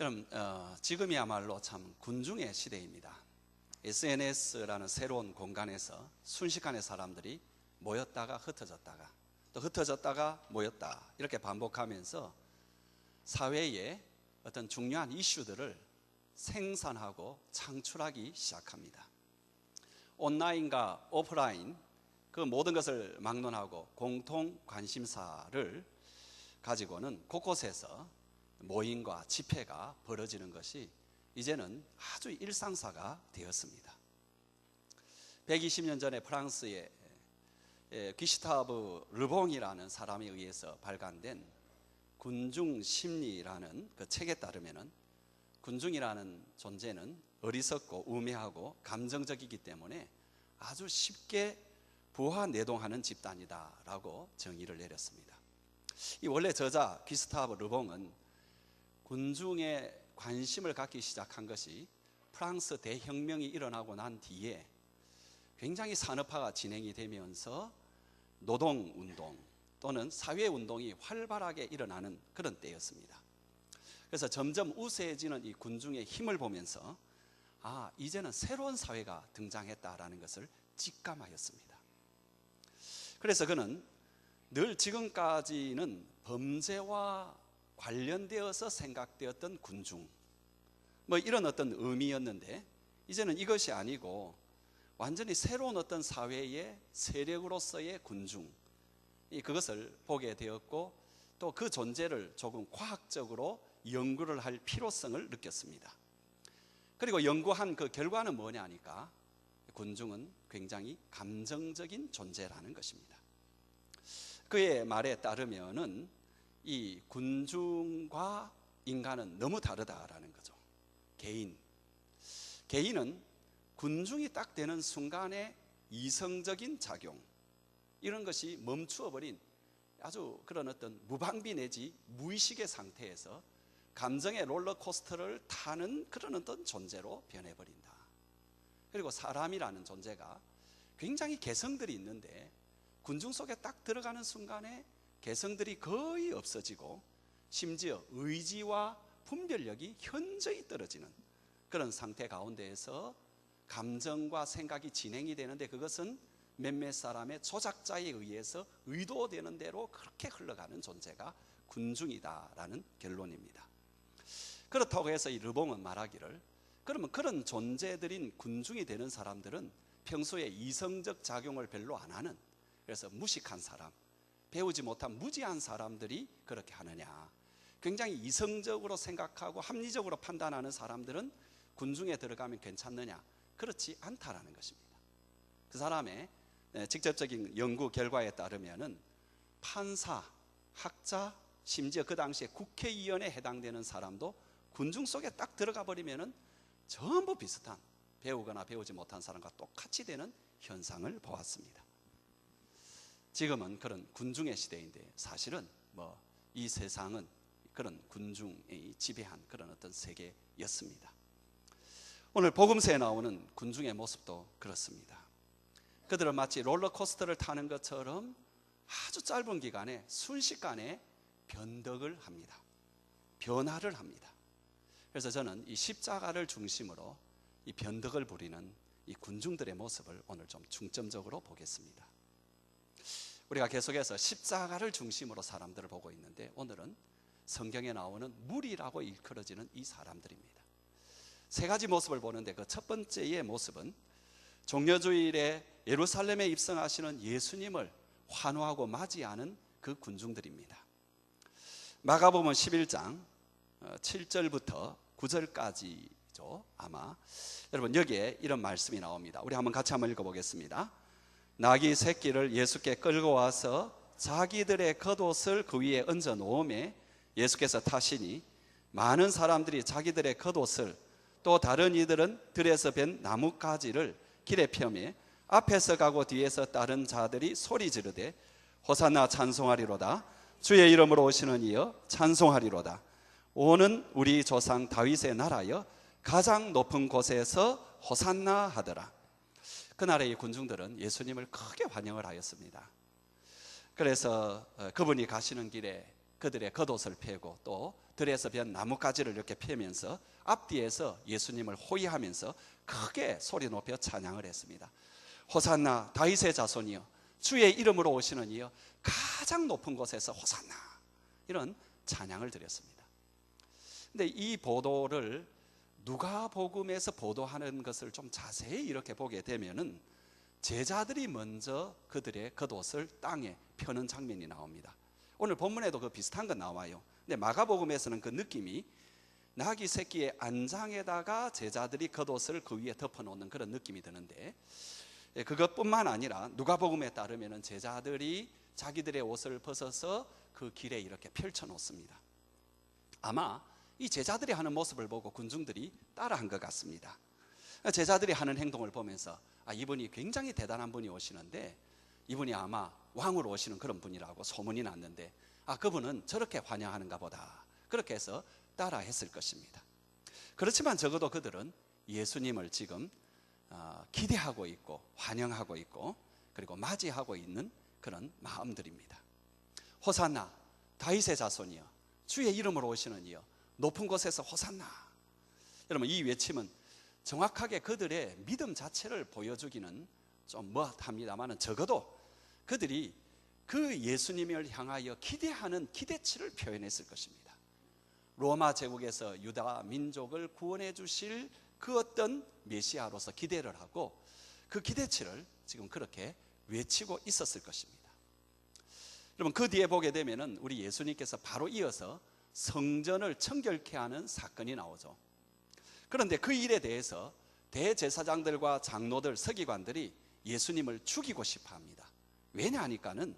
여러분, 지금이야말로 참 군중의 시대입니다. SNS라는 새로운 공간에서 순식간에 사람들이 모였다가 흩어졌다가 또 흩어졌다가 모였다 이렇게 반복하면서 사회의 어떤 중요한 이슈들을 생산하고 창출하기 시작합니다. 온라인과 오프라인 그 모든 것을 막론하고 공통 관심사를 가지고는 곳곳에서 모임과 집회가 벌어지는 것이 이제는 아주 일상사가 되었습니다. 120년 전에 프랑스의 귀슈타브 르봉이라는 사람에 의해서 발간된 군중 심리라는 그 책에 따르면은 군중이라는 존재는 어리석고 우매하고 감정적이기 때문에 아주 쉽게 부화내동하는 집단이다라고 정의를 내렸습니다. 이 원래 저자 귀슈타브 르봉은 군중에 관심을 갖기 시작한 것이 프랑스 대혁명이 일어나고 난 뒤에 굉장히 산업화가 진행이 되면서 노동운동 또는 사회운동이 활발하게 일어나는 그런 때였습니다. 그래서 점점 우세해지는 이 군중의 힘을 보면서 이제는 새로운 사회가 등장했다라는 것을 직감하였습니다. 그래서 그는 늘 지금까지는 범죄와 관련되어서 생각되었던 군중 이런 어떤 의미였는데 이제는 이것이 아니고 완전히 새로운 어떤 사회의 세력으로서의 군중 그것을 보게 되었고 또 그 존재를 조금 과학적으로 연구를 할 필요성을 느꼈습니다. 그리고 연구한 그 결과는 뭐냐 하니까 군중은 굉장히 감정적인 존재라는 것입니다. 그의 말에 따르면은 이 군중과 인간은 너무 다르다라는 거죠. 개인은 군중이 딱 되는 순간에 이성적인 작용 이런 것이 멈추어버린 아주 그런 어떤 무방비 내지 무의식의 상태에서 감정의 롤러코스터를 타는 그런 어떤 존재로 변해버린다. 그리고 사람이라는 존재가 굉장히 개성들이 있는데 군중 속에 딱 들어가는 순간에 개성들이 거의 없어지고 심지어 의지와 분별력이 현저히 떨어지는 그런 상태 가운데에서 감정과 생각이 진행이 되는데 그것은 몇몇 사람의 조작자에 의해서 의도되는 대로 그렇게 흘러가는 존재가 군중이다라는 결론입니다. 그렇다고 해서 이 르봉은 말하기를 그러면 그런 존재들인 군중이 되는 사람들은 평소에 이성적 작용을 별로 안 하는 그래서 무식한 사람 배우지 못한 무지한 사람들이 그렇게 하느냐 굉장히 이성적으로 생각하고 합리적으로 판단하는 사람들은 군중에 들어가면 괜찮느냐 그렇지 않다라는 것입니다. 그 사람의 직접적인 연구 결과에 따르면은 판사, 학자 심지어 그 당시에 국회의원에 해당되는 사람도 군중 속에 딱 들어가 버리면은 전부 비슷한 배우거나 배우지 못한 사람과 똑같이 되는 현상을 보았습니다. 지금은 그런 군중의 시대인데 사실은 이 세상은 그런 군중이 지배한 그런 어떤 세계였습니다. 오늘 복음서에 나오는 군중의 모습도 그렇습니다. 그들은 마치 롤러코스터를 타는 것처럼 아주 짧은 기간에 순식간에 변덕을 합니다. 변화를 합니다. 그래서 저는 이 십자가를 중심으로 이 변덕을 부리는 이 군중들의 모습을 오늘 좀 중점적으로 보겠습니다. 우리가 계속해서 십자가를 중심으로 사람들을 보고 있는데 오늘은 성경에 나오는 무리라고 일컬어지는 이 사람들입니다. 세 가지 모습을 보는데 그 첫 번째의 모습은 종려주일에 예루살렘에 입성하시는 예수님을 환호하고 맞이하는 그 군중들입니다. 마가복음 11장 7절부터 9절까지죠. 아마 여러분 여기에 이런 말씀이 나옵니다. 우리 같이 한번 읽어보겠습니다. 나귀 새끼를 예수께 끌고 와서 자기들의 겉옷을 그 위에 얹어 놓음에 예수께서 타시니 많은 사람들이 자기들의 겉옷을 또 다른 이들은 들에서 벤 나뭇가지를 길에 펴매 앞에서 가고 뒤에서 따른 자들이 소리 지르되 호산나 찬송하리로다 주의 이름으로 오시는 이여 찬송하리로다 오는 우리 조상 다윗의 나라여 가장 높은 곳에서 호산나 하더라. 그날의 이 군중들은 예수님을 크게 환영을 하였습니다. 그래서 그분이 가시는 길에 그들의 겉옷을 펴고 또 들에서 변 나뭇가지를 이렇게 펴면서 앞뒤에서 예수님을 호위하면서 크게 소리 높여 찬양을 했습니다. 호산나 다윗의 자손이여 주의 이름으로 오시는 이여 가장 높은 곳에서 호산나, 이런 찬양을 드렸습니다. 근데 이 보도를 누가복음에서 보도하는 것을 좀 자세히 이렇게 보게 되면은 제자들이 먼저 그들의 겉옷을 땅에 펴는 장면이 나옵니다. 오늘 본문에도 그 비슷한 건 나와요. 근데 마가복음에서는 그 느낌이 나귀 새끼의 안장에다가 제자들이 겉옷을 그 위에 덮어놓는 그런 느낌이 드는데, 그것뿐만 아니라 누가복음에 따르면 제자들이 자기들의 옷을 벗어서 그 길에 이렇게 펼쳐 놓습니다. 아마 이 제자들이 하는 모습을 보고 군중들이 따라한 것 같습니다. 제자들이 하는 행동을 보면서 이분이 굉장히 대단한 분이 오시는데 이분이 아마 왕으로 오시는 그런 분이라고 소문이 났는데 그분은 저렇게 환영하는가 보다, 그렇게 해서 따라 했을 것입니다. 그렇지만 적어도 그들은 예수님을 지금 기대하고 있고 환영하고 있고 그리고 맞이하고 있는 그런 마음들입니다. 호산나 다윗의 자손이여 주의 이름으로 오시는 이여 높은 곳에서 호산나. 여러분, 이 외침은 정확하게 그들의 믿음 자체를 보여주기는 좀 뭐합니다만 적어도 그들이 그 예수님을 향하여 기대하는 기대치를 표현했을 것입니다. 로마 제국에서 유다 민족을 구원해 주실 그 어떤 메시아로서 기대를 하고 그 기대치를 지금 그렇게 외치고 있었을 것입니다. 여러분, 그 뒤에 보게 되면은 우리 예수님께서 바로 이어서 성전을 청결케 하는 사건이 나오죠. 그런데 그 일에 대해서 대제사장들과 장로들, 서기관들이 예수님을 죽이고 싶어 합니다. 왜냐 하니까는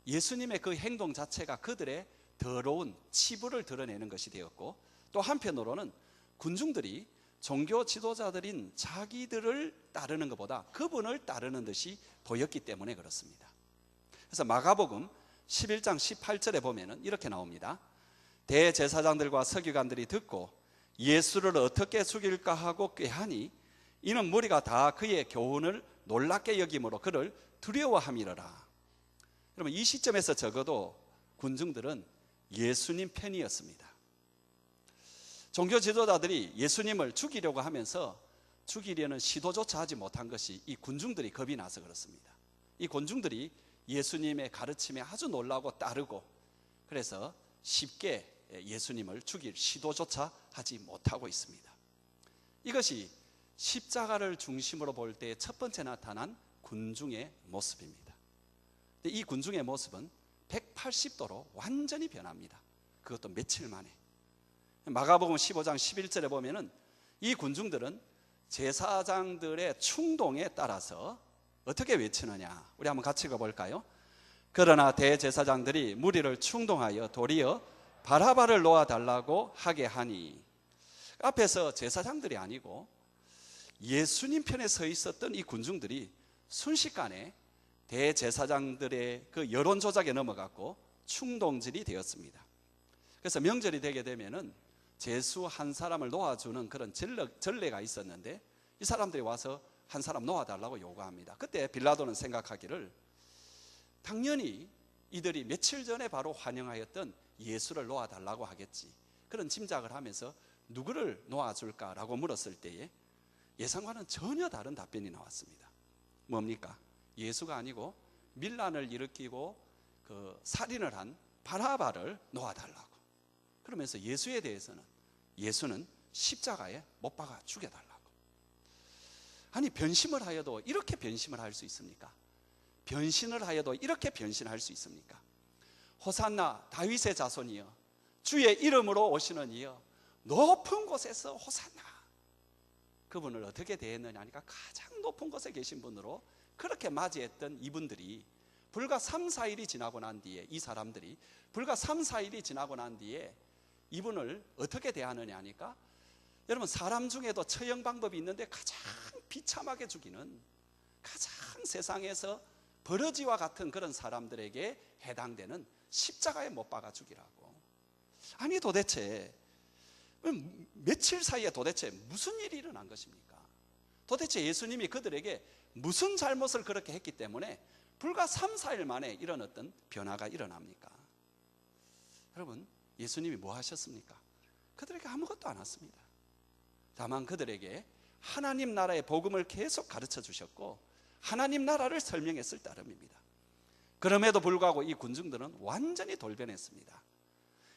예수님의 그 행동 자체가 그들의 더러운 치부를 드러내는 것이 되었고, 또 한편으로는 군중들이 종교 지도자들인 자기들을 따르는 것보다 그분을 따르는 듯이 보였기 때문에 그렇습니다. 그래서 마가복음 11장 18절에 보면은 이렇게 나옵니다. 대제사장들과 서기관들이 듣고 예수를 어떻게 죽일까 하고 꾀하니 이는 무리가 다 그의 교훈을 놀랍게 여김으로 그를 두려워함이러라. 여러분, 이 시점에서 적어도 군중들은 예수님 편이었습니다. 종교 지도자들이 예수님을 죽이려고 하면서 죽이려는 시도조차 하지 못한 것이 이 군중들이 겁이 나서 그렇습니다. 이 군중들이 예수님의 가르침에 아주 놀라고 따르고 그래서 쉽게 예수님을 죽일 시도조차 하지 못하고 있습니다. 이것이 십자가를 중심으로 볼 때 첫 번째 나타난 군중의 모습입니다. 이 군중의 모습은 180도로 완전히 변합니다. 그것도 며칠 만에. 마가복음 15장 11절에 보면은 이 군중들은 제사장들의 충동에 따라서 어떻게 외치느냐, 우리 한번 같이 읽어볼까요? 그러나 대제사장들이 무리를 충동하여 도리어 바라바를 놓아달라고 하게 하니, 앞에서 제사장들이 아니고 예수님 편에 서 있었던 이 군중들이 순식간에 대제사장들의 그 여론 조작에 넘어갔고 충동질이 되었습니다. 그래서 명절이 되게 되면은 제수 한 사람을 놓아주는 그런 전례가 있었는데 이 사람들이 와서 한 사람 놓아달라고 요구합니다. 그때 빌라도는 생각하기를 당연히 이들이 며칠 전에 바로 환영하였던 예수를 놓아달라고 하겠지, 그런 짐작을 하면서 누구를 놓아줄까라고 물었을 때에 예상과는 전혀 다른 답변이 나왔습니다. 뭡니까? 예수가 아니고 밀란을 일으키고 그 살인을 한 바라바를 놓아달라고. 그러면서 예수에 대해서는 예수는 십자가에 못 박아 죽여달라고. 아니, 변심을 하여도 이렇게 변심을 할 수 있습니까? 변신을 하여도 이렇게 변신할 수 있습니까? 호산나 다윗의 자손이여 주의 이름으로 오시는 이여 높은 곳에서 호산나. 그분을 어떻게 대했느냐 하니까 가장 높은 곳에 계신 분으로 그렇게 맞이했던 이분들이 불과 3, 4일이 지나고 난 뒤에, 이 사람들이 불과 3, 4일이 지나고 난 뒤에 이분을 어떻게 대하느냐 하니까, 여러분, 사람 중에도 처형 방법이 있는데 가장 비참하게 죽이는, 가장 세상에서 버러지와 같은 그런 사람들에게 해당되는 십자가에 못 박아 죽이라고. 아니, 도대체 며칠 사이에 도대체 무슨 일이 일어난 것입니까? 도대체 예수님이 그들에게 무슨 잘못을 그렇게 했기 때문에 불과 3, 4일 만에 이런 어떤 변화가 일어납니까? 여러분, 예수님이 뭐 하셨습니까? 그들에게 아무것도 안 했습니다. 다만 그들에게 하나님 나라의 복음을 계속 가르쳐 주셨고 하나님 나라를 설명했을 따름입니다. 그럼에도 불구하고 이 군중들은 완전히 돌변했습니다.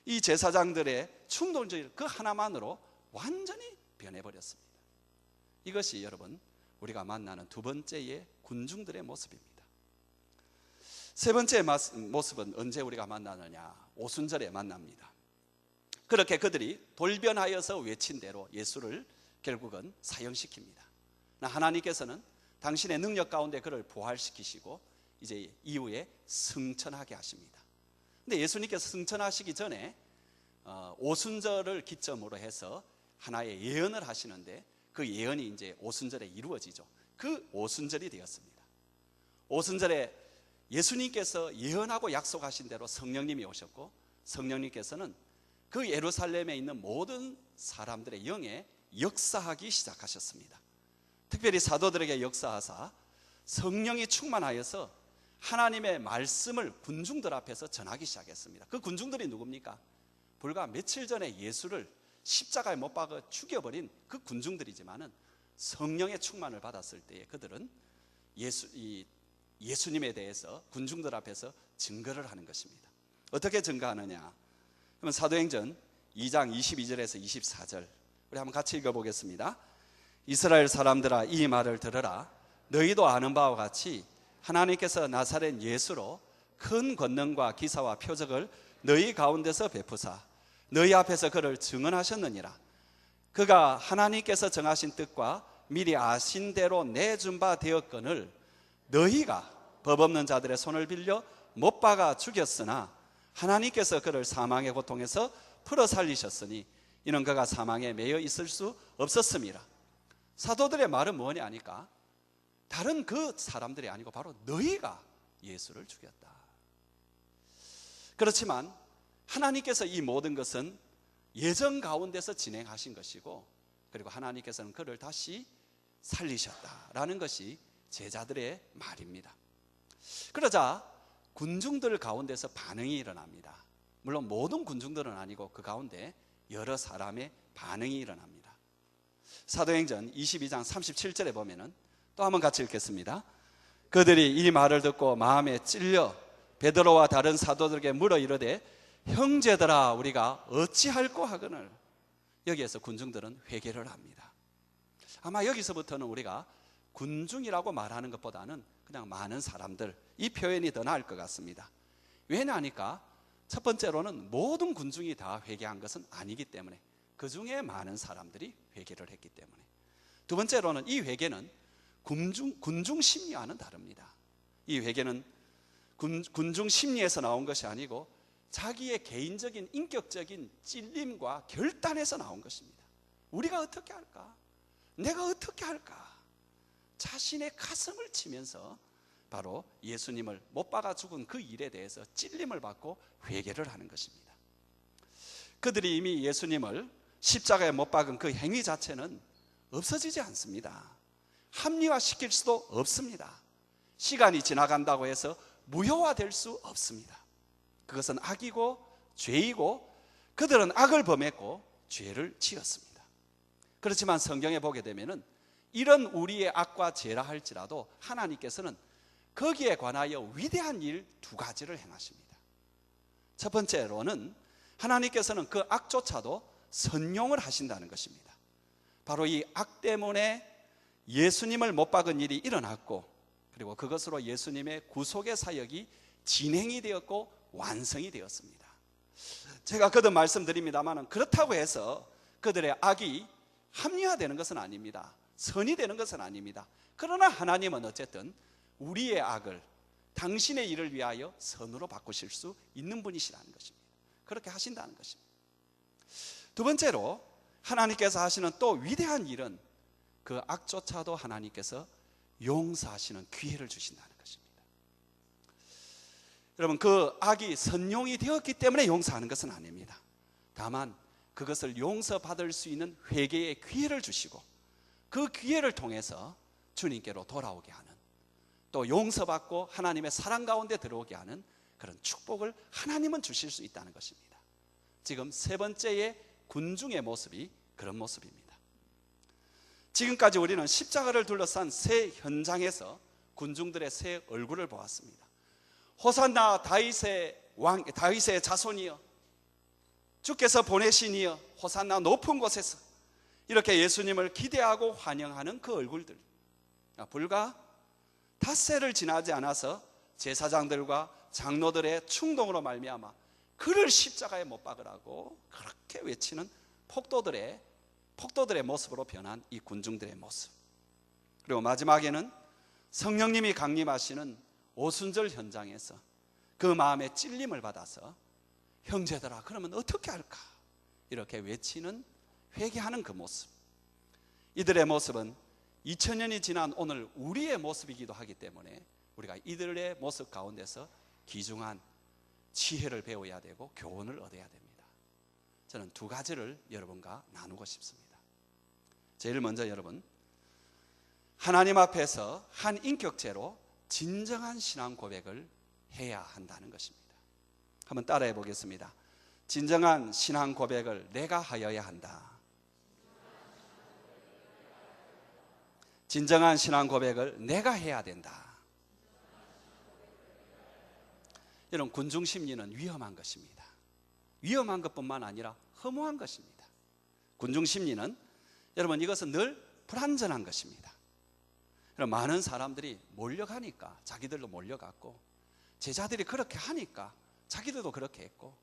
이 제사장들의 충동적 그 하나만으로 완전히 변해버렸습니다. 이것이 여러분, 우리가 만나는 두 번째의 군중들의 모습입니다. 세 번째 모습은 언제 우리가 만나느냐? 오순절에 만납니다. 그렇게 그들이 돌변하여서 외친 대로 예수를 결국은 사형시킵니다. 하나님께서는 당신의 능력 가운데 그를 부활시키시고 이제 이후에 승천하게 하십니다. 근데 예수님께서 승천하시기 전에 오순절을 기점으로 해서 하나의 예언을 하시는데 그 예언이 이제 오순절에 이루어지죠. 그 오순절이 되었습니다. 오순절에 예수님께서 예언하고 약속하신 대로 성령님이 오셨고 성령님께서는 그 예루살렘에 있는 모든 사람들의 영에 역사하기 시작하셨습니다. 특별히 사도들에게 역사하사 성령이 충만하여서 하나님의 말씀을 군중들 앞에서 전하기 시작했습니다. 그 군중들이 누굽니까? 불과 며칠 전에 예수를 십자가에 못 박아 죽여버린 그 군중들이지만은 성령의 충만을 받았을 때에 그들은 예수님에 대해서 군중들 앞에서 증거를 하는 것입니다. 어떻게 증거하느냐? 그러면 사도행전 2장 22절에서 24절 우리 한번 같이 읽어보겠습니다. 이스라엘 사람들아, 이 말을 들으라. 너희도 아는 바와 같이 하나님께서 나사렛 예수로 큰 권능과 기사와 표적을 너희 가운데서 베푸사 너희 앞에서 그를 증언하셨느니라. 그가 하나님께서 정하신 뜻과 미리 아신 대로 내준 바 되었거늘 너희가 법 없는 자들의 손을 빌려 못 박아 죽였으나 하나님께서 그를 사망의 고통에서 풀어 살리셨으니 이는 그가 사망에 매여 있을 수 없었습니다. 사도들의 말은 뭐냐 하니까 다른 그 사람들이 아니고 바로 너희가 예수를 죽였다. 그렇지만 하나님께서 이 모든 것은 예정 가운데서 진행하신 것이고 그리고 하나님께서는 그를 다시 살리셨다라는 것이 제자들의 말입니다. 그러자 군중들 가운데서 반응이 일어납니다. 물론 모든 군중들은 아니고 그 가운데 여러 사람의 반응이 일어납니다. 사도행전 22장 37절에 보면은 또 한번 같이 읽겠습니다. 그들이 이 말을 듣고 마음에 찔려 베드로와 다른 사도들에게 물어 이르되 형제들아 우리가 어찌할꼬 하거늘. 여기에서 군중들은 회개를 합니다. 아마 여기서부터는 우리가 군중이라고 말하는 것보다는 그냥 많은 사람들, 이 표현이 더 나을 것 같습니다. 왜냐하니까 첫 번째로는 모든 군중이 다 회개한 것은 아니기 때문에 그 중에 많은 사람들이 회개를 했기 때문에, 두 번째로는 이 회개는 군중 심리와는 다릅니다. 이 회개는 군중 심리에서 나온 것이 아니고 자기의 개인적인 인격적인 찔림과 결단에서 나온 것입니다. 우리가 어떻게 할까? 내가 어떻게 할까? 자신의 가슴을 치면서 바로 예수님을 못 박아 죽은 그 일에 대해서 찔림을 받고 회개를 하는 것입니다. 그들이 이미 예수님을 십자가에 못 박은 그 행위 자체는 없어지지 않습니다. 합리화시킬 수도 없습니다. 시간이 지나간다고 해서 무효화될 수 없습니다. 그것은 악이고 죄이고 그들은 악을 범했고 죄를 지었습니다. 그렇지만 성경에 보게 되면은 이런 우리의 악과 죄라 할지라도 하나님께서는 거기에 관하여 위대한 일 두 가지를 행하십니다. 첫 번째로는 하나님께서는 그 악조차도 선용을 하신다는 것입니다. 바로 이 악 때문에 예수님을 못 박은 일이 일어났고 그리고 그것으로 예수님의 구속의 사역이 진행이 되었고 완성이 되었습니다. 제가 거듭 말씀드립니다만 그렇다고 해서 그들의 악이 합리화되는 것은 아닙니다. 선이 되는 것은 아닙니다. 그러나 하나님은 어쨌든 우리의 악을 당신의 일을 위하여 선으로 바꾸실 수 있는 분이시라는 것입니다. 그렇게 하신다는 것입니다. 두 번째로 하나님께서 하시는 또 위대한 일은 그 악조차도 하나님께서 용서하시는 기회를 주신다는 것입니다. 여러분, 그 악이 선용이 되었기 때문에 용서하는 것은 아닙니다. 다만 그것을 용서받을 수 있는 회개의 기회를 주시고 그 기회를 통해서 주님께로 돌아오게 하는, 또 용서받고 하나님의 사랑 가운데 들어오게 하는 그런 축복을 하나님은 주실 수 있다는 것입니다. 지금 세 번째의 군중의 모습이 그런 모습입니다. 지금까지 우리는 십자가를 둘러싼 세 현장에서 군중들의 세 얼굴을 보았습니다. 호산나 다윗의 왕, 다윗의 자손이여, 주께서 보내시니여, 호산나 높은 곳에서, 이렇게 예수님을 기대하고 환영하는 그 얼굴들. 불과 닷새를 지나지 않아서 제사장들과 장로들의 충동으로 말미암아 그를 십자가에 못 박으라고 그렇게 외치는 폭도들의 모습으로 변한 이 군중들의 모습. 그리고 마지막에는 성령님이 강림하시는 오순절 현장에서 그 마음의 찔림을 받아서 형제들아 그러면 어떻게 할까 이렇게 외치는, 회개하는 그 모습. 이들의 모습은 2000년이 지난 오늘 우리의 모습이기도 하기 때문에 우리가 이들의 모습 가운데서 귀중한 지혜를 배워야 되고 교훈을 얻어야 됩니다. 저는 두 가지를 여러분과 나누고 싶습니다. 제일 먼저 여러분, 하나님 앞에서 한 인격체로 진정한 신앙 고백을 해야 한다는 것입니다. 한번 따라해 보겠습니다. 진정한 신앙 고백을 내가 하여야 한다. 진정한 신앙 고백을 내가 해야 된다. 이런 군중 심리는 위험한 것입니다. 위험한 것뿐만 아니라 허무한 것입니다. 군중 심리는 여러분 이것은 늘 불완전한 것입니다. 많은 사람들이 몰려가니까 자기들도 몰려갔고, 제자들이 그렇게 하니까 자기들도 그렇게 했고,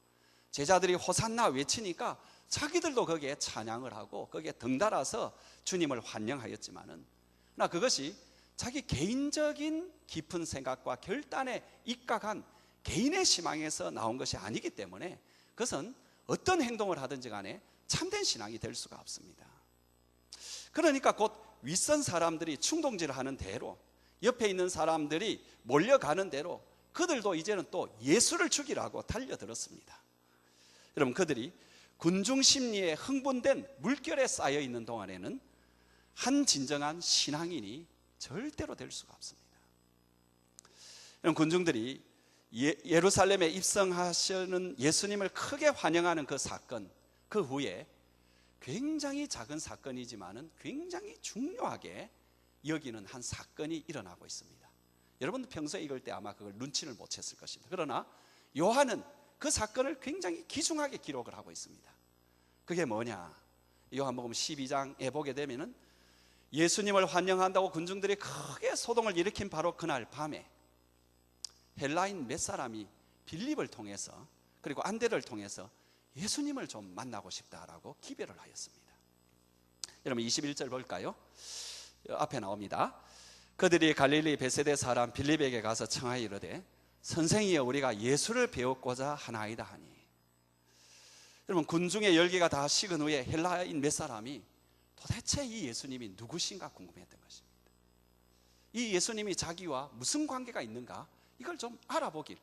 제자들이 호산나 외치니까 자기들도 거기에 찬양을 하고 거기에 덩달아서 주님을 환영하였지만은, 그러나 그것이 자기 개인적인 깊은 생각과 결단에 입각한 개인의 희망에서 나온 것이 아니기 때문에 그것은 어떤 행동을 하든지 간에 참된 신앙이 될 수가 없습니다. 그러니까 곧 윗선 사람들이 충동질을 하는 대로, 옆에 있는 사람들이 몰려가는 대로 그들도 이제는 또 예수를 죽이라고 달려들었습니다. 여러분, 그들이 군중 심리에 흥분된 물결에 쌓여 있는 동안에는 한 진정한 신앙인이 절대로 될 수가 없습니다. 여러분, 군중들이 예루살렘에 입성하시는 예수님을 크게 환영하는 그 사건, 그 후에 굉장히 작은 사건이지만은 굉장히 중요하게 여기는 한 사건이 일어나고 있습니다. 여러분도 평소에 읽을 때 아마 그걸 눈치를 못 챘을 것입니다. 그러나 요한은 그 사건을 굉장히 귀중하게 기록을 하고 있습니다. 그게 뭐냐? 요한복음 12장에 보게 되면은 예수님을 환영한다고 군중들이 크게 소동을 일으킨 바로 그날 밤에 헬라인 몇 사람이 빌립을 통해서, 그리고 안데를 통해서 예수님을 좀 만나고 싶다라고 기별을 하였습니다. 여러분 21절 볼까요? 앞에 나옵니다. 그들이 갈릴리 베세데 사람 빌립에게 가서 청하여 이르되 선생이여 우리가 예수를 배우고자 하나이다 하니. 여러분, 군중의 열기가 다 식은 후에 헬라인 몇 사람이 도대체 이 예수님이 누구신가 궁금했던 것입니다. 이 예수님이 자기와 무슨 관계가 있는가, 이걸 좀 알아보길,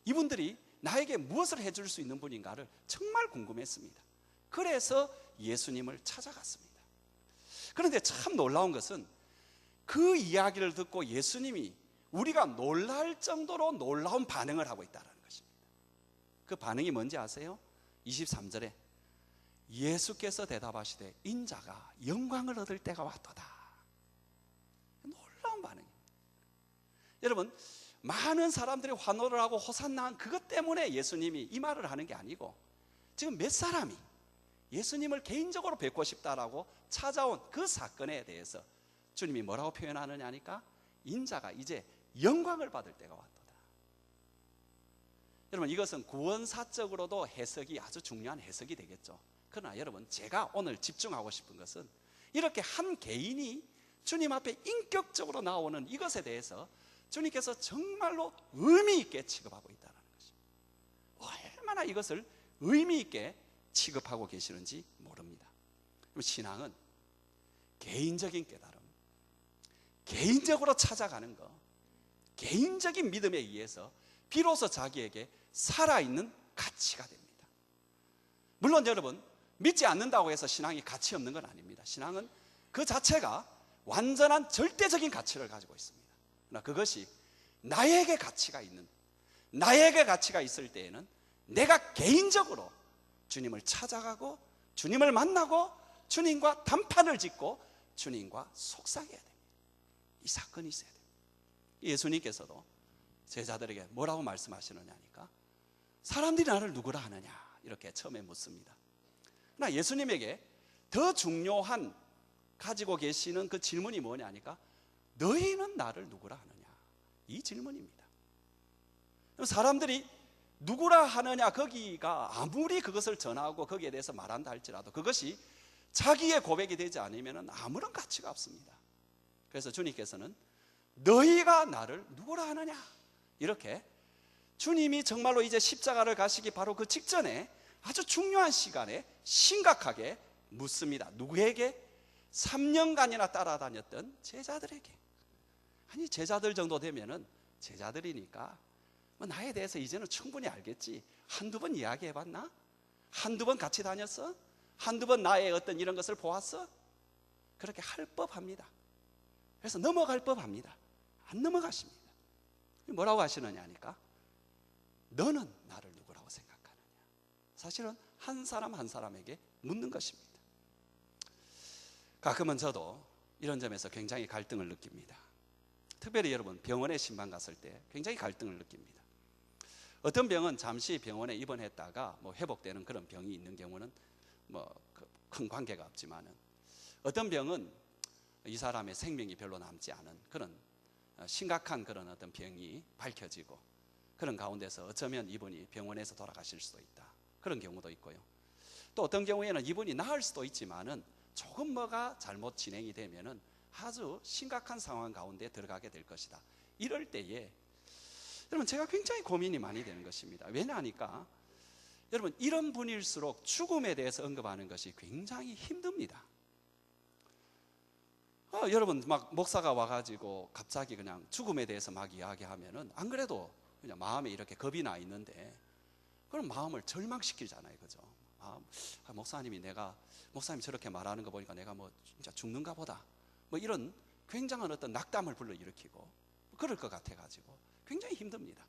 이분들이 나에게 무엇을 해줄 수 있는 분인가를 정말 궁금했습니다. 그래서 예수님을 찾아갔습니다. 그런데 참 놀라운 것은 그 이야기를 듣고 예수님이 우리가 놀랄 정도로 놀라운 반응을 하고 있다는 것입니다. 그 반응이 뭔지 아세요? 23절에 예수께서 대답하시되 인자가 영광을 얻을 때가 왔도다. 놀라운 반응입니다. 여러분, 많은 사람들이 환호를 하고 호산나한 그것 때문에 예수님이 이 말을 하는 게 아니고, 지금 몇 사람이 예수님을 개인적으로 뵙고 싶다라고 찾아온 그 사건에 대해서 주님이 뭐라고 표현하느냐 하니까 인자가 이제 영광을 받을 때가 왔도다. 여러분, 이것은 구원사적으로도 해석이 아주 중요한 해석이 되겠죠. 그러나 여러분, 제가 오늘 집중하고 싶은 것은 이렇게 한 개인이 주님 앞에 인격적으로 나오는 이것에 대해서 주님께서 정말로 의미 있게 취급하고 있다는 것입니다. 얼마나 이것을 의미 있게 취급하고 계시는지 모릅니다. 신앙은 개인적인 깨달음, 개인적으로 찾아가는 것, 개인적인 믿음에 의해서 비로소 자기에게 살아있는 가치가 됩니다. 물론 여러분, 믿지 않는다고 해서 신앙이 가치 없는 건 아닙니다. 신앙은 그 자체가 완전한 절대적인 가치를 가지고 있습니다. 그러나 그것이 나에게 가치가 있을 때에는 내가 개인적으로 주님을 찾아가고 주님을 만나고 주님과 단판을 짓고 주님과 속삭여야 됩니다. 이 사건이 있어야 됩니다. 예수님께서도 제자들에게 뭐라고 말씀하시느냐 하니까 사람들이 나를 누구라 하느냐 이렇게 처음에 묻습니다. 그러나 예수님에게 더 중요한 가지고 계시는 그 질문이 뭐냐 하니까 너희는 나를 누구라 하느냐, 이 질문입니다. 사람들이 누구라 하느냐, 거기가 아무리 그것을 전하고 거기에 대해서 말한다 할지라도 그것이 자기의 고백이 되지 않으면 아무런 가치가 없습니다. 그래서 주님께서는 너희가 나를 누구라 하느냐, 이렇게 주님이 정말로 이제 십자가를 가시기 바로 그 직전에 아주 중요한 시간에 심각하게 묻습니다. 누구에게? 3년간이나 따라다녔던 제자들에게. 아니, 제자들 정도 되면은 제자들이니까 뭐 나에 대해서 이제는 충분히 알겠지. 한두 번 이야기해봤나? 한두 번 같이 다녔어? 한두 번 나의 어떤 이런 것을 보았어? 그렇게 할 법합니다. 그래서 넘어갈 법합니다. 안 넘어가십니다. 뭐라고 하시느냐 하니까 너는 나를 누구라고 생각하느냐. 사실은 한 사람 한 사람에게 묻는 것입니다. 가끔은 저도 이런 점에서 굉장히 갈등을 느낍니다. 특별히 여러분 병원에 신방 갔을 때 굉장히 갈등을 느낍니다. 어떤 병은 잠시 병원에 입원했다가 뭐 회복되는 그런 병이 있는 경우는 뭐 큰 관계가 없지만은, 어떤 병은 이 사람의 생명이 별로 남지 않은 그런 심각한 그런 어떤 병이 밝혀지고 그런 가운데서 어쩌면 이분이 병원에서 돌아가실 수도 있다, 그런 경우도 있고요. 또 어떤 경우에는 이분이 나을 수도 있지만은 조금 뭐가 잘못 진행이 되면은 아주 심각한 상황 가운데 들어가게 될 것이다. 이럴 때에 여러분 제가 굉장히 고민이 많이 되는 것입니다. 왜냐하니까 여러분 이런 분일수록 죽음에 대해서 언급하는 것이 굉장히 힘듭니다. 여러분 막 목사가 와가지고 갑자기 그냥 죽음에 대해서 막 이야기하면은 안 그래도 그냥 마음에 이렇게 겁이 나 있는데 그럼 마음을 절망시키잖아요, 그죠? 목사님이 저렇게 말하는 거 보니까 내가 뭐 진짜 죽는가 보다, 뭐 이런 굉장한 어떤 낙담을 불러일으키고 그럴 것 같아가지고 굉장히 힘듭니다.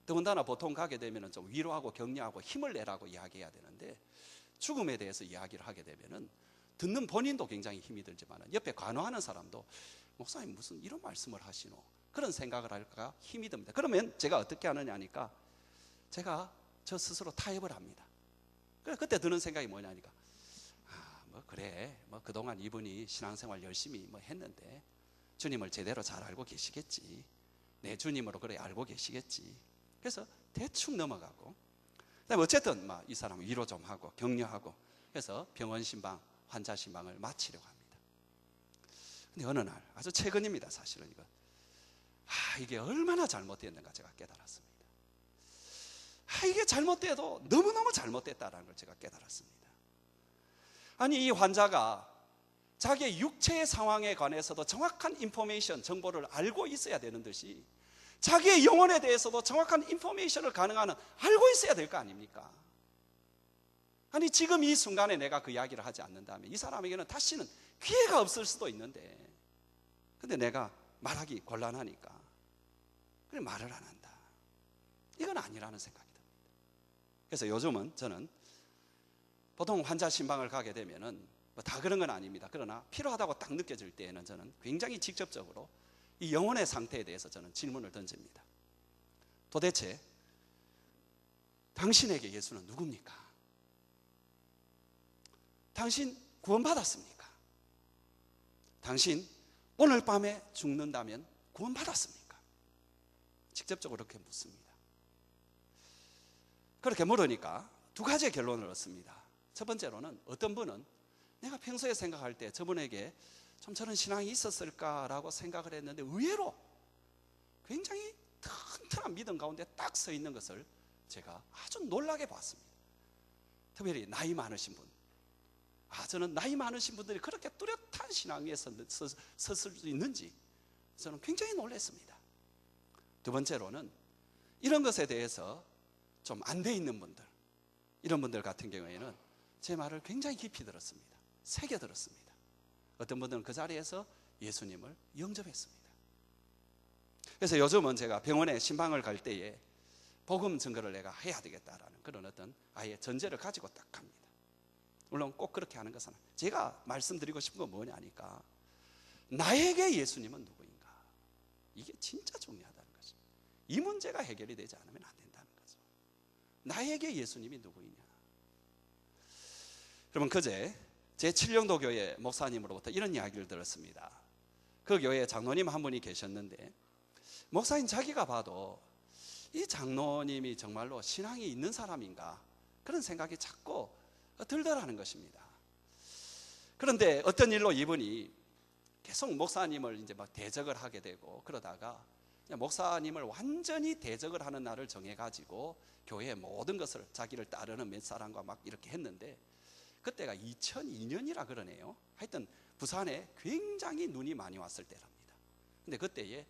더군다나 보통 가게 되면 좀 위로하고 격려하고 힘을 내라고 이야기해야 되는데 죽음에 대해서 이야기를 하게 되면은 듣는 본인도 굉장히 힘이 들지만 옆에 관호하는 사람도 목사님 무슨 이런 말씀을 하시노, 그런 생각을 할까 힘이 듭니다. 그러면 제가 어떻게 하느냐 하니까 제가 저 스스로 타협을 합니다. 그때 드는 생각이 뭐냐니까 뭐 그동안 이분이 신앙생활 열심히 뭐 했는데 주님을 제대로 잘 알고 계시겠지, 내 주님으로 그래 알고 계시겠지. 그래서 대충 넘어가고 그다음에 어쨌든 막 이 사람 위로 좀 하고 격려하고 해서 병원 신방, 환자 신방을 마치려고 합니다. 근데 어느 날 아주 최근입니다. 사실은 이게 얼마나 잘못됐는가 제가 깨달았습니다. 이게 잘못돼도 너무너무 잘못됐다는 걸 제가 깨달았습니다. 아니, 이 환자가 자기의 육체의 상황에 관해서도 정확한 인포메이션, 정보를 알고 있어야 되는 듯이 자기의 영혼에 대해서도 정확한 인포메이션을 알고 있어야 될 거 아닙니까? 아니, 지금 이 순간에 내가 그 이야기를 하지 않는다면 이 사람에게는 다시는 기회가 없을 수도 있는데, 근데 내가 말하기 곤란하니까 그래 말을 안 한다. 이건 아니라는 생각이 듭니다. 그래서 요즘은 저는 보통 환자 신방을 가게 되면은 뭐 다 그런 건 아닙니다. 그러나 필요하다고 딱 느껴질 때에는 저는 굉장히 직접적으로 이 영혼의 상태에 대해서 저는 질문을 던집니다. 도대체 당신에게 예수는 누굽니까? 당신 구원받았습니까? 당신 오늘 밤에 죽는다면 구원받았습니까? 직접적으로 그렇게 묻습니다. 그렇게 물으니까 두 가지의 결론을 얻습니다. 첫 번째로는 어떤 분은 내가 평소에 생각할 때 저분에게 좀 저런 신앙이 있었을까라고 생각을 했는데 의외로 굉장히 튼튼한 믿음 가운데 딱 서 있는 것을 제가 아주 놀라게 봤습니다. 특별히 나이 많으신 분, 저는 나이 많으신 분들이 그렇게 뚜렷한 신앙 위에 섰을 수 있는지 저는 굉장히 놀랐습니다. 두 번째로는 이런 것에 대해서 좀 안 돼 있는 분들, 이런 분들 같은 경우에는 제 말을 굉장히 깊이 들었습니다. 새겨 들었습니다. 어떤 분들은 그 자리에서 예수님을 영접했습니다. 그래서 요즘은 제가 병원에 신방을 갈 때에 복음 증거를 내가 해야 되겠다라는 그런 어떤 아예 전제를 가지고 딱 합니다. 물론 꼭 그렇게 하는 것은 제가 말씀드리고 싶은 건 뭐냐니까 나에게 예수님은 누구인가, 이게 진짜 중요하다는 거죠. 이 문제가 해결이 되지 않으면 안 된다는 거죠. 나에게 예수님이 누구이냐. 여러분, 그제 제 칠령도 교회 목사님으로부터 이런 이야기를 들었습니다. 그 교회에 장로님 한 분이 계셨는데 목사님 자기가 봐도 이 장로님이 정말로 신앙이 있는 사람인가 그런 생각이 자꾸 들더라는 것입니다. 그런데 어떤 일로 이분이 계속 목사님을 이제 막 대적을 하게 되고 그러다가 목사님을 완전히 대적을 하는 날을 정해가지고 교회의 모든 것을 자기를 따르는 몇 사람과 막 이렇게 했는데 그때가 2002년이라 그러네요. 하여튼 부산에 굉장히 눈이 많이 왔을 때랍니다. 근데 그때에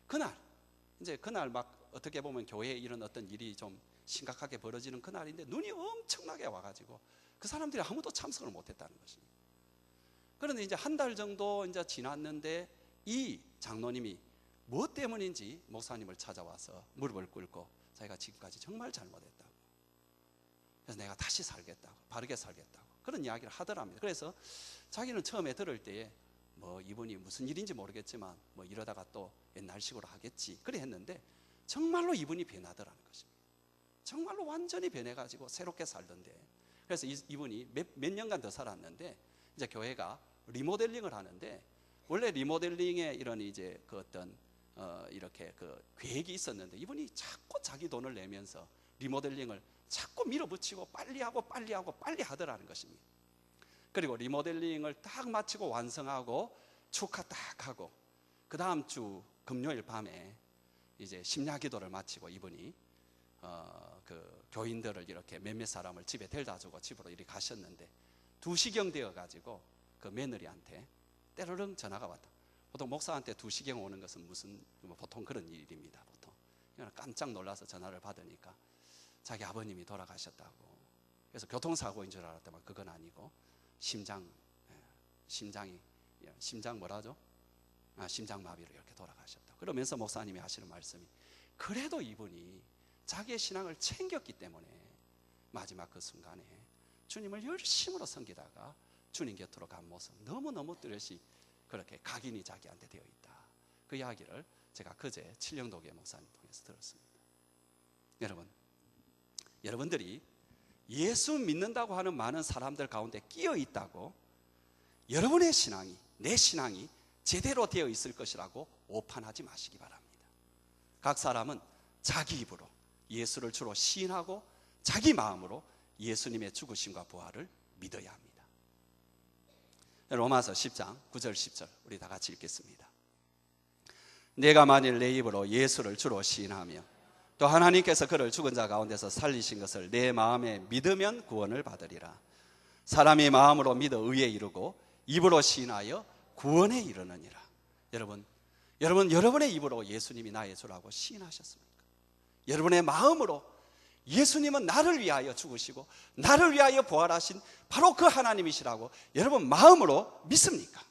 그날 막 어떻게 보면 교회에 이런 어떤 일이 좀 심각하게 벌어지는 그날인데 눈이 엄청나게 와가지고 그 사람들이 아무도 참석을 못했다는 것입니다. 그런데 이제 한 달 정도 이제 지났는데 이 장로님이 무엇 때문인지 목사님을 찾아와서 무릎을 꿇고 자기가 지금까지 정말 잘못했다고, 그래서 내가 다시 살겠다고, 바르게 살겠다고 그런 이야기를 하더랍니다. 그래서 자기는 처음에 들을 때에 뭐 이분이 무슨 일인지 모르겠지만 뭐 이러다가 또 옛날식으로 하겠지 그래 했는데 정말로 이분이 변하더라는 것입니다. 정말로 완전히 변해가지고 새롭게 살던데, 그래서 이분이 몇 년간 더 살았는데 이제 교회가 리모델링을 하는데, 원래 리모델링에 이런 이제 그 어떤 이렇게 그 계획이 있었는데 이분이 자꾸 자기 돈을 내면서 리모델링을 자꾸 밀어붙이고 빨리 하고 빨리 하고 빨리 하더라는 것입니다. 그리고 리모델링을 딱 마치고 완성하고 축하 딱 하고 그 다음 주 금요일 밤에 이제 심야 기도를 마치고 이분이 그 교인들을 이렇게 몇몇 사람을 집에 데려다 주고 집으로 이렇게 가셨는데 2시경 되어 가지고 그 며느리한테 때르릉 전화가 왔다. 보통 목사한테 2시경 오는 것은 보통 그런 일입니다. 보통 깜짝 놀라서 전화를 받으니까 자기 아버님이 돌아가셨다고. 그래서 교통사고인 줄 알았더만 그건 아니고 심장 마비로 이렇게 돌아가셨다. 그러면서 목사님이 하시는 말씀이, 그래도 이분이 자기의 신앙을 챙겼기 때문에 마지막 그 순간에 주님을 열심으로 섬기다가 주님 곁으로 간 모습, 너무너무 뚜렷이 그렇게 각인이 자기한테 되어 있다. 그 이야기를 제가 그제 칠령도교회 목사님 통해서 들었습니다. 여러분들이 예수 믿는다고 하는 많은 사람들 가운데 끼어 있다고 여러분의 신앙이, 내 신앙이 제대로 되어 있을 것이라고 오판하지 마시기 바랍니다. 각 사람은 자기 입으로 예수를 주로 시인하고 자기 마음으로 예수님의 죽으심과 부활을 믿어야 합니다. 로마서 10장 9절 10절 우리 다 같이 읽겠습니다. 내가 만일 내 입으로 예수를 주로 시인하며 또 하나님께서 그를 죽은 자 가운데서 살리신 것을 내 마음에 믿으면 구원을 받으리라. 사람이 마음으로 믿어 의에 이르고 입으로 시인하여 구원에 이르느니라. 여러분의 입으로 예수님이 나의 주라고 시인하셨습니까? 여러분의 마음으로 예수님은 나를 위하여 죽으시고 나를 위하여 부활하신 바로 그 하나님이시라고 여러분 마음으로 믿습니까?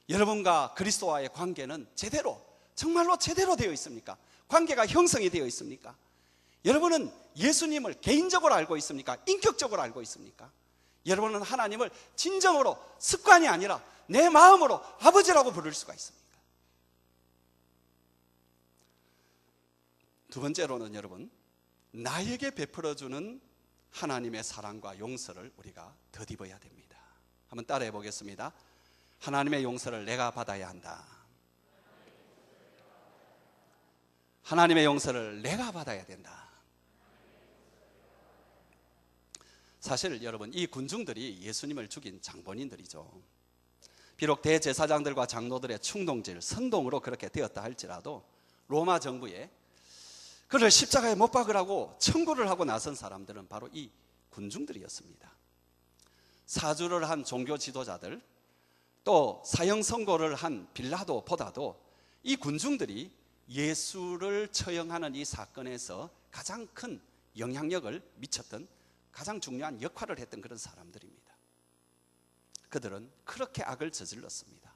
여러분과 그리스도와의 관계는 정말로 제대로 되어 있습니까? 관계가 형성이 되어 있습니까? 여러분은 예수님을 개인적으로 알고 있습니까? 인격적으로 알고 있습니까? 여러분은 하나님을 진정으로 습관이 아니라 내 마음으로 아버지라고 부를 수가 있습니까? 두 번째로는 여러분, 나에게 베풀어주는 하나님의 사랑과 용서를 우리가 덧입어야 됩니다. 한번 따라해 보겠습니다. 하나님의 용서를 내가 받아야 한다. 하나님의 용서를 내가 받아야 된다. 사실 여러분, 이 군중들이 예수님을 죽인 장본인들이죠. 비록 대제사장들과 장로들의 충동질, 선동으로 그렇게 되었다 할지라도 로마 정부에 그를 십자가에 못 박으라고 청구를 하고 나선 사람들은 바로 이 군중들이었습니다. 사주를 한 종교 지도자들, 또 사형 선고를 한 빌라도보다도 이 군중들이 예수를 처형하는 이 사건에서 가장 큰 영향력을 미쳤던, 가장 중요한 역할을 했던 그런 사람들입니다. 그들은 그렇게 악을 저질렀습니다.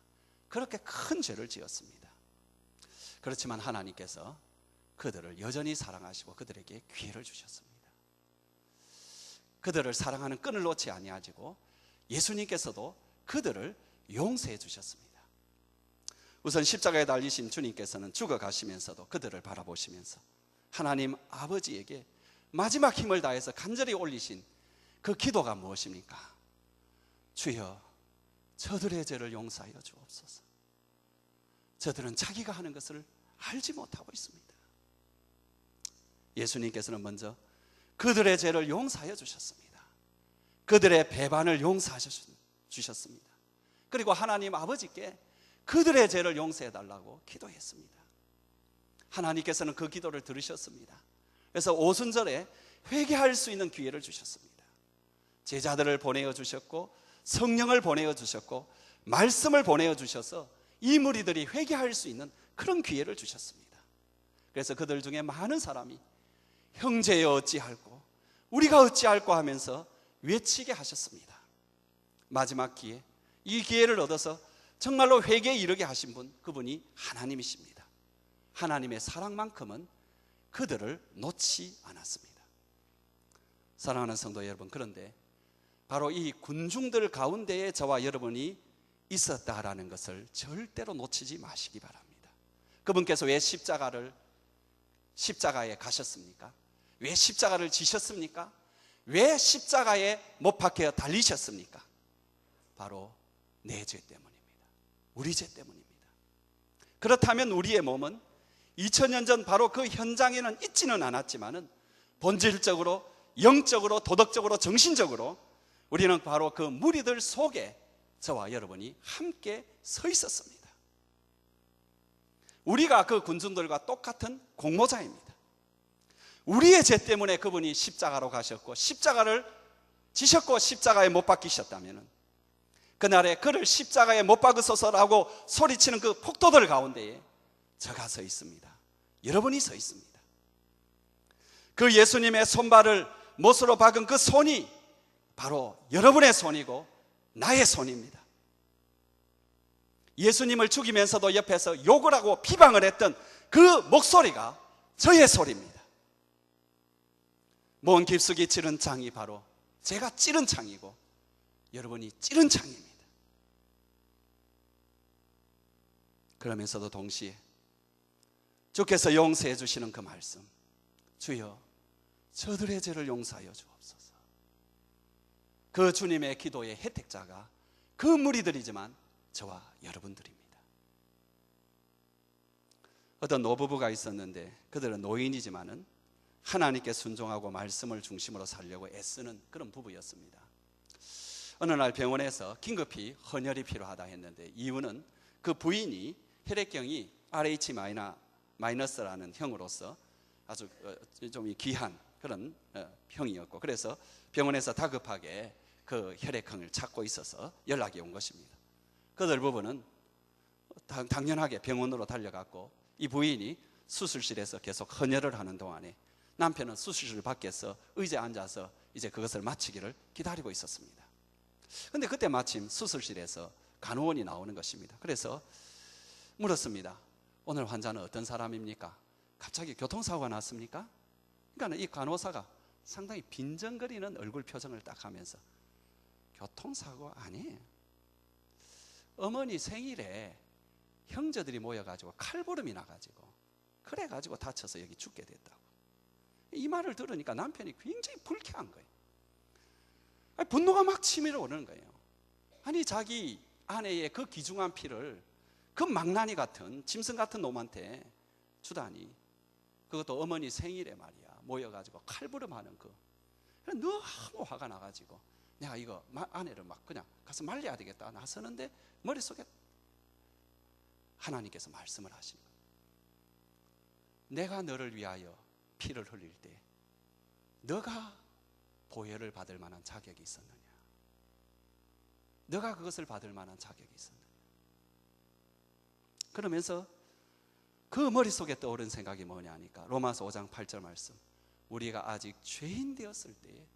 그렇게 큰 죄를 지었습니다. 그렇지만 하나님께서 그들을 여전히 사랑하시고 그들에게 기회를 주셨습니다. 그들을 사랑하는 끈을 놓지 아니하시고 예수님께서도 그들을 용서해 주셨습니다. 우선 십자가에 달리신 주님께서는 죽어가시면서도 그들을 바라보시면서 하나님 아버지에게 마지막 힘을 다해서 간절히 올리신 그 기도가 무엇입니까? 주여, 저들의 죄를 용서하여 주옵소서. 저들은 자기가 하는 것을 알지 못하고 있습니다. 예수님께서는 먼저 그들의 죄를 용서하여 주셨습니다. 그들의 배반을 용서하여 주셨습니다. 그리고 하나님 아버지께 그들의 죄를 용서해 달라고 기도했습니다. 하나님께서는 그 기도를 들으셨습니다. 그래서 오순절에 회개할 수 있는 기회를 주셨습니다. 제자들을 보내어 주셨고 성령을 보내어 주셨고 말씀을 보내어 주셔서 이 무리들이 회개할 수 있는 그런 기회를 주셨습니다. 그래서 그들 중에 많은 사람이 형제여 어찌할꼬, 우리가 어찌할꼬 하면서 외치게 하셨습니다. 마지막 기회, 이 기회를 얻어서 정말로 회개에 이르게 하신 분, 그분이 하나님이십니다. 하나님의 사랑만큼은 그들을 놓지 않았습니다. 사랑하는 성도 여러분, 그런데 바로 이 군중들 가운데에 저와 여러분이 있었다라는 것을 절대로 놓치지 마시기 바랍니다. 그분께서 왜 십자가에 가셨습니까? 왜 십자가를 지셨습니까? 왜 십자가에 못 박혀 달리셨습니까? 바로 내 죄 때문입니다. 우리 죄 때문입니다. 그렇다면 우리의 몸은 2000년 전 바로 그 현장에는 있지는 않았지만은 본질적으로, 영적으로, 도덕적으로, 정신적으로 우리는 바로 그 무리들 속에 저와 여러분이 함께 서 있었습니다. 우리가 그 군중들과 똑같은 공모자입니다. 우리의 죄 때문에 그분이 십자가로 가셨고 십자가를 지셨고 십자가에 못 박히셨다면 그날에 그를 십자가에 못 박으소서라고 소리치는 그 폭도들 가운데에 저가 서 있습니다. 여러분이 서 있습니다. 그 예수님의 손발을 못으로 박은 그 손이 바로 여러분의 손이고 나의 손입니다. 예수님을 죽이면서도 옆에서 욕을 하고 비방을 했던 그 목소리가 저의 소리입니다. 먼 깊숙이 찌른 창이 바로 제가 찌른 창이고 여러분이 찌른 창입니다. 그러면서도 동시에 주께서 용서해 주시는 그 말씀, 주여 저들의 죄를 용서하여 주옵소서. 그 주님의 기도의 혜택자가 그 무리들이지만 저와 여러분들입니다. 어떤 노부부가 있었는데 그들은 노인이지만은 하나님께 순종하고 말씀을 중심으로 살려고 애쓰는 그런 부부였습니다. 어느 날 병원에서 긴급히 헌혈이 필요하다 했는데 이유는 그 부인이 혈액형이 RH-라는 형으로서 아주 좀 귀한 그런 형이었고 그래서 병원에서 다급하게 그 혈액형을 찾고 있어서 연락이 온 것입니다. 그들 부부는 당연하게 병원으로 달려갔고 이 부인이 수술실에서 계속 헌혈을 하는 동안에 남편은 수술실 밖에서 의자에 앉아서 이제 그것을 마치기를 기다리고 있었습니다. 그런데 그때 마침 수술실에서 간호원이 나오는 것입니다. 그래서 물었습니다. 오늘 환자는 어떤 사람입니까? 갑자기 교통사고가 났습니까? 그러니까 이 간호사가 상당히 빈정거리는 얼굴 표정을 딱 하면서 교통사고 아니에요. 어머니 생일에 형제들이 모여가지고 칼부름이 나가지고 그래가지고 다쳐서 여기 죽게 됐다고. 이 말을 들으니까 남편이 굉장히 불쾌한 거예요. 분노가 막 치밀어 오르는 거예요. 아니 자기 아내의 그 귀중한 피를 그 망나니 같은 짐승 같은 놈한테 주다니, 그것도 어머니 생일에 말이야 모여가지고 칼부름하는 그 너무 화가 나가지고 내가 이거 아내를 막 그냥 가서 말려야 되겠다 나서는데 머릿속에 하나님께서 말씀을 하신 거예요. 내가 너를 위하여 피를 흘릴 때 너가 보혈을 받을 만한 자격이 있었느냐? 너가 그것을 받을 만한 자격이 있었느냐? 그러면서 그 머릿속에 떠오른 생각이 뭐냐 하니까 로마서 5장 8절 말씀, 우리가 아직 죄인 되었을 때에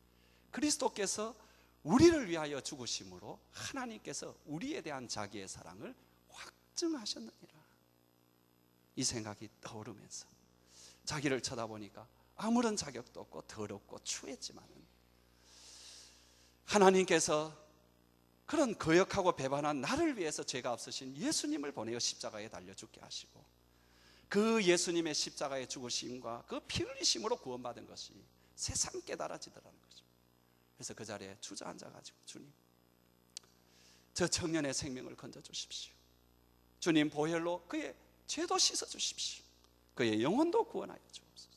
그리스도께서 우리를 위하여 죽으심으로 하나님께서 우리에 대한 자기의 사랑을 확증하셨느니라. 이 생각이 떠오르면서 자기를 쳐다보니까 아무런 자격도 없고 더럽고 추했지만은 하나님께서 그런 거역하고 배반한 나를 위해서 죄가 없으신 예수님을 보내어 십자가에 달려 죽게 하시고, 그 예수님의 십자가의 죽으심과 그 피 흘리심으로 구원받은 것이 세상 깨달아지더라는 거죠. 그래서 그 자리에 주저앉아가지고, 주님, 저 청년의 생명을 건져주십시오. 주님 보혈로 그의 죄도 씻어주십시오. 그의 영혼도 구원하여 주옵소서.